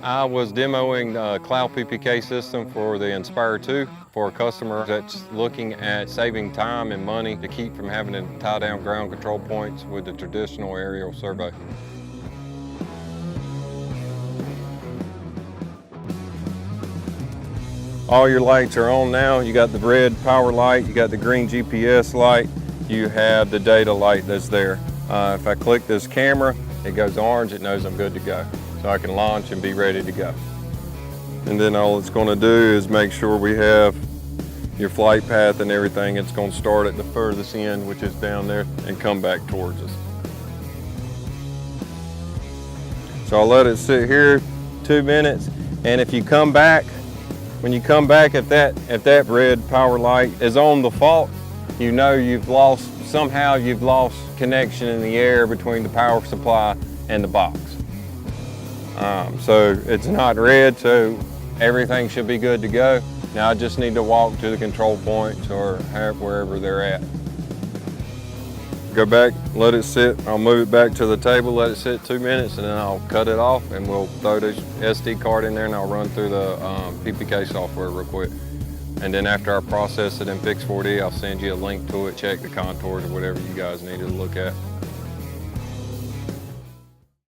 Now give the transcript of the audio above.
I was demoing the Klau PPK system for the Inspire 2 for a customer that's looking at saving time and money to keep from having to tie down ground control points with the traditional aerial survey. All your lights are on now. You got the red power light, you got the green GPS light, you have the data light that's there. If I click this camera, it goes orange, it knows I'm good to go. So I can launch and be ready to go. And then all it's gonna do is make sure we have your flight path and everything. It's gonna start at the furthest end, which is down there, and come back towards us. So I'll let it sit here 2 minutes, and if you come back, when you come back, if that red power light is on the fault, you know somehow you've lost connection in the air between the power supply and the box. So it's not red, so everything should be good to go. Now I just need to walk to the control points or wherever they're at. Go back, let it sit. I'll move it back to the table, let it sit 2 minutes, and then I'll cut it off, and we'll throw the SD card in there, and I'll run through the PPK software real quick. And then after I process it in Pix4D, I'll send you a link to it, check the contours or whatever you guys need to look at.